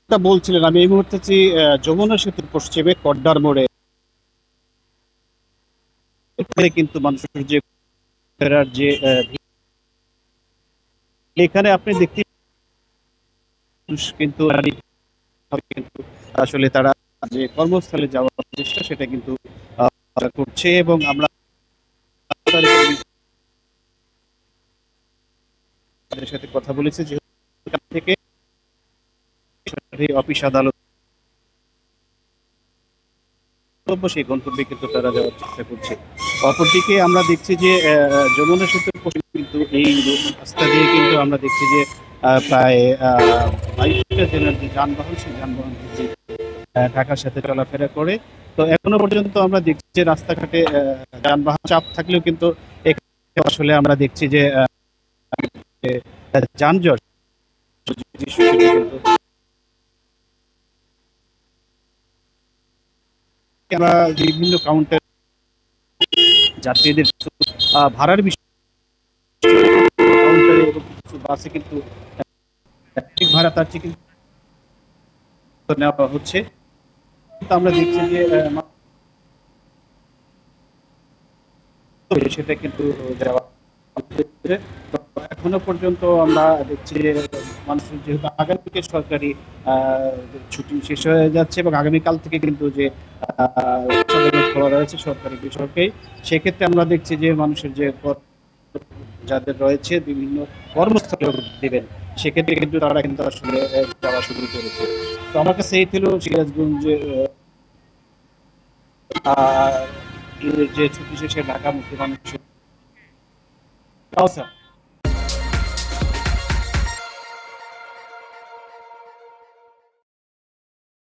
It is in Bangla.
তা বলছিলেন, আমি এই মুহূর্তে আছি যমুনা সেতুর পশ্চিমে কড্ডার মোড়ে। এখানে কিন্তু মানুষের যে ফেরার যে এখানে আপনি দেখতে মানুষ কিন্তু কিন্তু আসলে তারা যে কর্মস্থলে যাওয়ার চেষ্টা সেটা কিন্তু করছে, এবং আমরা তাদের সাথে কথা বলেছি যে এখান থেকে অফিস আদালত সেই গন্তব্যে কিন্তু তারা যাওয়ার চেষ্টা করছে। অপরদিকে আমরা দেখছি যে যমুনা সেতুর পশ্চিমে কিন্তু এই রাস্তা দিয়ে কিন্তু আমরা দেখছি যে প্রায় 22টা জেলার যে যানবাহন, সেই যানবাহন কিন্তু ঢাকার সাথে চলাফেরা করে। তো এখনো পর্যন্ত আমরা দেখছি যে রাস্তাঘাটে যানবাহন চাপ থাকলেও কিন্তু এখানে আসলে আমরা দেখছি যে যানজট দৃশ্য সেটা কিন্তু আমরা বিভিন্ন কাউন্টার যাত্রীদের ভাড়ার বিষয় কাউন্টারে এবং কিছু বাসে কিন্তু ঠিক ভাড়া তার চেয়ে কিন্তু নেওয়া হচ্ছে। কিন্তু আমরা দেখছি যে সেটা কিন্তু দেওয়া হচ্ছে। তো এখনো পর্যন্ত আমরা দেখছি যে মানুষের যেহেতু আগামীকে সরকারি ছুটি শেষ হয়ে যাচ্ছে এবং আগামীকাল থেকে কিন্তু যে খোলা রয়েছে সরকারি বেসরকারি, সেক্ষেত্রে আমরা দেখছি যে মানুষের যে যাদের রয়েছে বিভিন্ন কর্মস্থলে দিবেন, সেক্ষেত্রে কিন্তু তারা কিন্তু আসলে যাওয়া শুরু করেছে। তো আমার কাছে এই ছিল সিরাজগঞ্জে যে ছুটি শেষে ঢাকা মুক্তি মানুষের।